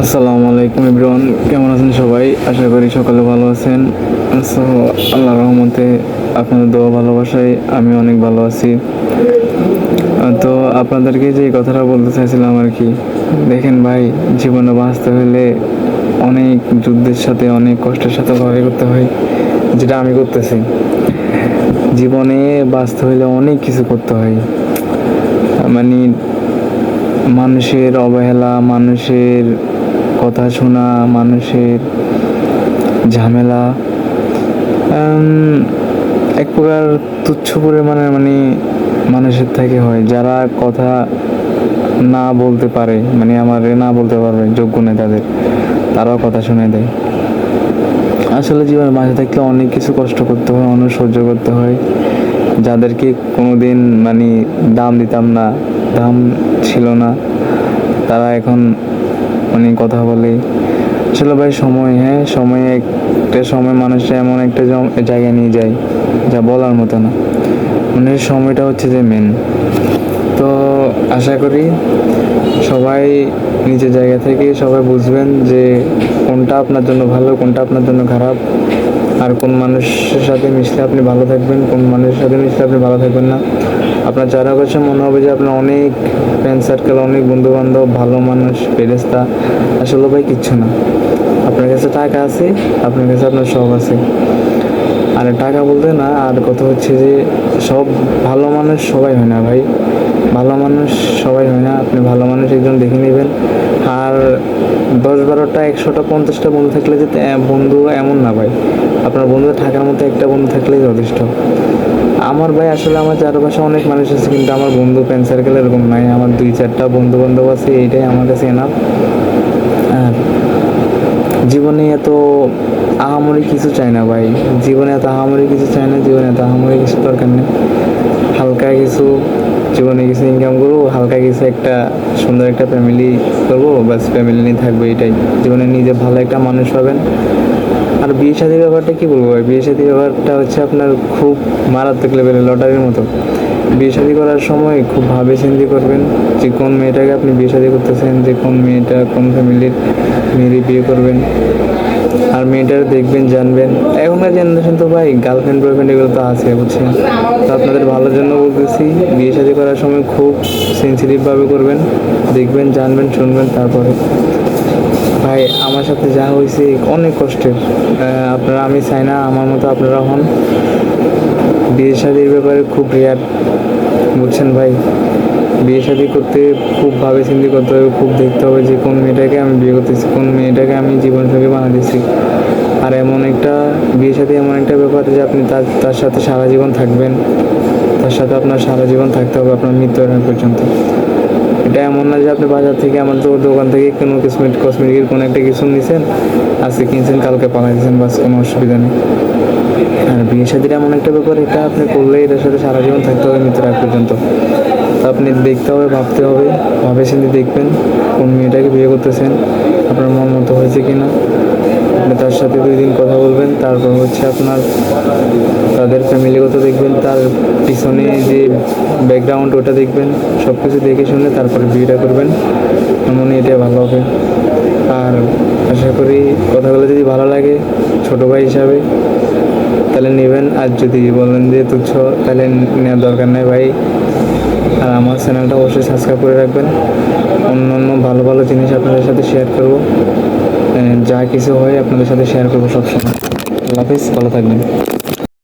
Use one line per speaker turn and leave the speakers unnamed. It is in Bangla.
আসসালামু আলাইকুম এভরিওয়ান, কেমন আছেন সবাই? আশা করি সকালে ভালো আছেন। সো আল্লাহর রহমতে আপনাদের দোয়া ভালোবাসায় আমি অনেক ভালো আছি। তো আপনাদেরকে যে কথাটা বলতে চাইছিলাম আর কি, দেখেন ভাই, জীবনে বাঁচতে হলে অনেক যুদ্ধের সাথে অনেক কষ্টের সাথে লড়াই করতে হয়, যেটা আমি করতেছি। জীবনে বাঁচতে হলে অনেক কিছু করতে হয়, মানে মানুষের অবহেলা, মানুষের কথা শোনা, মানুষের ঝামেলা, এক প্রকার তুচ্ছ পরিমাণে মানুষের থেকে হয়, যারা কথা না বলতে পারে, আমারে না বলতে পারবে, যোগ্য নেই তাদের, তারাও কথা শুনে দেয়। আসলে জীবনে বাঁচে থাকলে অনেক কিছু কষ্ট করতে হয়, অনেক সহ্য করতে হয়। যাদেরকে কোনোদিন দাম দিতাম না, দাম ছিল না, তারা এখন কথা বলে। আসলে ভাই সময়, সময় একটা সময় মানুষটা এমন একটা জায়গায় নিয়ে যায় যা বলার মতো না। সময়টা হচ্ছে যে মেন। তো আশা করি সবাই নিজের জায়গা থেকে সবাই বুঝবেন যে কোনটা আপনার জন্য ভালো, কোনটা আপনার জন্য খারাপ, আর কোন মানুষের সাথে মিশলে আপনি ভালো থাকবেন, কোন মানুষের সাথে মিশলে আপনি ভালো থাকবেন না। আপনার যারা কাছে মনে হবে যে আপনার অনেক ফ্রেন্ড সার্কেল, অনেক বন্ধু বান্ধব, ভালো মানুষ, ফেরেস্তা, আসলে ভাই কিচ্ছু না। আপনার কাছে টাকা আছে, আপনার কাছে আপনার সব আছে। আর টাকা বলতে না, আর কথা হচ্ছে যে সব ভালো মানুষ সবাই হয় না ভাই, ভালো মানুষ সবাই হয় না। আপনি ভালো মানুষ একজন দেখে নেবেন। আর 10-12টা 100টা 50টা বন্ধু থাকলে যে বন্ধু এমন না ভাই, আপনার বন্ধু থাকার মতো একটা বন্ধু থাকলেই যথেষ্ট। আমার ভাই আসলে আমার চারপাশে অনেক মানুষ আছে, কিন্তু আমার বন্ধু ফ্রেন্ড সার্কেল এরকম নাই। আমার 2-4টা বন্ধু বান্ধব আছে, এইটাই আমার কাছে এনাফ। আর জীবনে এত আহামরি কিছু চাই না ভাই, জীবনে এত আহামরি কিছু চাই না, জীবনে এত আহামরি কিছু দরকার নেই। হালকা কিছু জীবনে কিছু ইনকাম করবো, হালকা কিছু একটা সুন্দর একটা ফ্যামিলি করবো, বাস ফ্যামিলি নিয়ে থাকবো, এটাই। জীবনে নিজে ভালো একটা মানুষ পাবেন। আর বিয়ে শাদীর ব্যাপারটা কি বলবো ভাই, বিয়ে শাদীর ব্যাপারটা হচ্ছে আপনার খুব মারাত্মক লেভেলের, লটারির মতো। বিয়ে শাদী করার সময় খুব ভাবে চিন্তা করবেন যে কোন মেয়েটাকে আপনি বিয়ে শাদী করতেছেন, যে কোন মেয়েটা কোন ফ্যামিলির মেয়েরই বিয়ে করবেন। আর মেয়েটার দেখবেন, জানবেন। এখনকার জেনারেশন তো ভাই গার্লফ্রেন্ড বয়ফ্রেন্ড এগুলো তো আছে, বুঝছেন? তো আপনাদের ভালোর জন্য বলতেছি, বিয়ে শাদী করার সময় খুব সেন্সিটিভভাবে করবেন, দেখবেন, জানবেন, শুনবেন। তারপরে ভাই আমার সাথে যা হয়েছে অনেক কষ্টের। আমি চাই না আমার মতো আপনারা হন। বিয়ে শাদীর ব্যাপারে খুব রেয়ার, বুঝছেন ভাই? বিয়ে শাদী করতে খুব ভাবে চিন্তা করতে হবে, খুব দেখতে হবে যে কোন মেয়েটাকে আমি বিয়ে করতেছি, কোন মেয়েটাকে আমি জীবনসঙ্গী বানাতেছি। আর এমন একটা বিয়ে শাদী এমন একটা ব্যাপার যে আপনি তার সাথে সারা জীবন থাকবেন, তার সাথে আপনার সারা জীবন থাকতে হবে, আপনার মৃত্যুর আগ পর্যন্ত। এটা এমন না যে আপনি বাজার থেকে, আমার তো দোকান থেকে কোনো কসমেটিকের কোনো একটা কিছু নিছেন, আজকে কিনছেন, কালকে পালাই দিয়েছেন, বাস, কোনো অসুবিধা নেই। আর বিয়ে শাদীর এমন একটা ব্যাপার, এটা আপনি করলে এটার সাথে সারা জীবন থাকতে হবে, মৃত্যুর আগ পর্যন্ত। তো আপনি দেখতে হবে, ভাবতে হবে, ভাবে চিন্তে দেখবেন কোন মেয়েটাকে বিয়ে করতেছেন, আপনার মন মতো হয়েছে কিনা। আপনি তার সাথে 2 দিন কথা বলবেন, তারপর হচ্ছে আপনার তাদের ফ্যামিলিগত দেখবেন, তার পিছনে যে ব্যাকগ্রাউন্ড ওটা দেখবেন, সব কিছু দেখে শুনে তারপরে বিয়েটা করবেন। আমার মনে হয় এটাই ভালো হবে। আর আশা করি কথাগুলো যদি ভালো লাগে ছোটো ভাই হিসাবে, তাহলে নেবেন। আর যদি বলেন যে তুচ্ছ, তাহলে নেওয়ার দরকার নেই ভাই। আর আমার চ্যানেলটা অবশ্যই সাবস্ক্রাইব করে রাখবেন। অন্য অন্য ভালো ভালো জিনিস আপনাদের সাথে শেয়ার করব, যা কিছু হয় আপনাদের সাথে শেয়ার করবো সবসময়। আল্লাহ হাফিজ, ভালো থাকবেন।